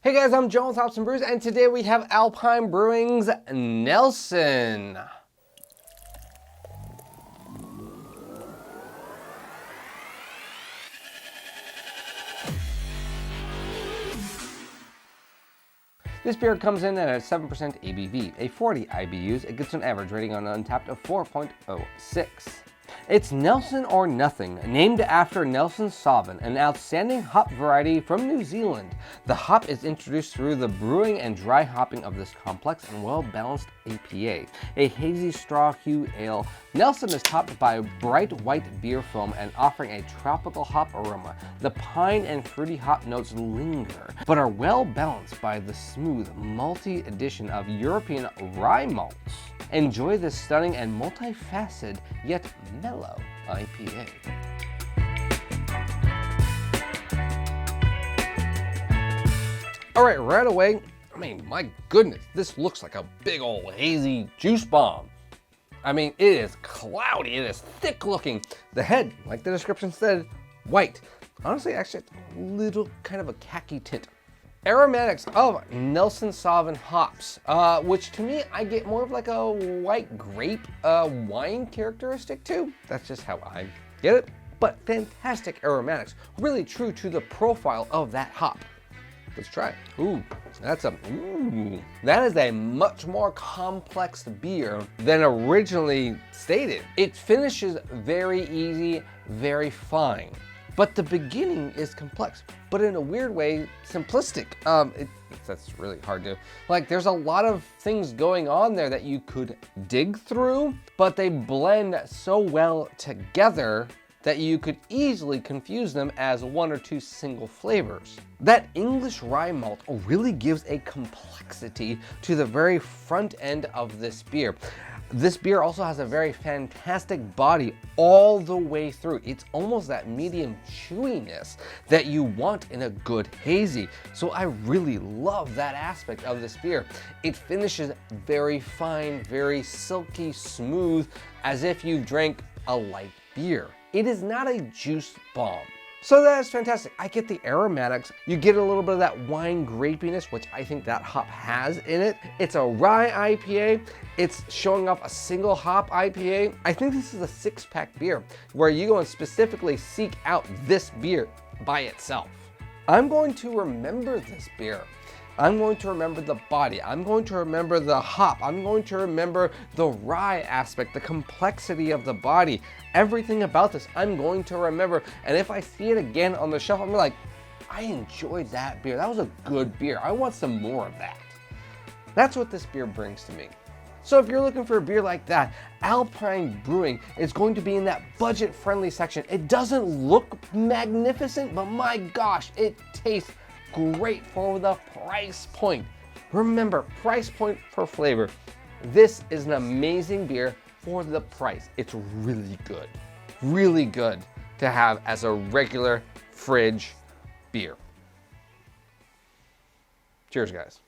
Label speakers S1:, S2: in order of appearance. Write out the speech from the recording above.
S1: Hey guys, I'm Joe with Hops and Brews, and today we have Alpine Brewing's Nelson. This beer comes in at a 7% ABV, a 40 IBUs. It gets an average rating on Untappd of 4.06. It's Nelson or Nothing, named after Nelson Sauvin, an outstanding hop variety from New Zealand. The hop is introduced through the brewing and dry hopping of this complex and well-balanced APA. A hazy straw hue ale, Nelson is topped by bright white beer foam and offering a tropical hop aroma. The pine and fruity hop notes linger, but are well balanced by the smooth, malty addition of European rye malts. Enjoy this stunning and multifaceted yet mellow IPA. All right, right away, I mean, my goodness, this looks like a big old hazy juice bomb. I mean, it is cloudy, it is thick looking. The head, like the description said, white. Honestly, actually, a little kind of a khaki tint. Aromatics of Nelson Sauvin hops, which to me, I get more of like a white grape wine characteristic too. That's just how I get it. But fantastic aromatics, really true to the profile of that hop. Let's try it. Ooh, that is a much more complex beer than originally stated. It finishes very easy, very fine. But the beginning is complex, but in a weird way, simplistic. That's really hard to, like, there's a lot of things going on there that you could dig through, but they blend so well together that you could easily confuse them as one or two single flavors. That English rye malt really gives a complexity to the very front end of this beer. This beer also has a very fantastic body all the way through. It's almost that medium chewiness that you want in a good hazy. So I really love that aspect of this beer. It finishes very fine, very silky smooth, as if you drank a light beer. It is not a juice bomb. So that's fantastic. I get the aromatics. You get a little bit of that wine grapiness, which I think that hop has in it. It's a rye IPA. It's showing off a single hop IPA. I think this is a 6-pack beer where you go and specifically seek out this beer by itself. I'm going to remember this beer. I'm going to remember the body. I'm going to remember the hop. I'm going to remember the rye aspect, the complexity of the body. Everything about this, I'm going to remember. And if I see it again on the shelf, I'm like, I enjoyed that beer. That was a good beer. I want some more of that. That's what this beer brings to me. So if you're looking for a beer like that, Alpine Brewing is going to be in that budget-friendly section. It doesn't look magnificent, but my gosh, it tastes great for the price point. Remember, price point per flavor. This is an amazing beer for the price. It's really good to have as a regular fridge beer. Cheers, guys.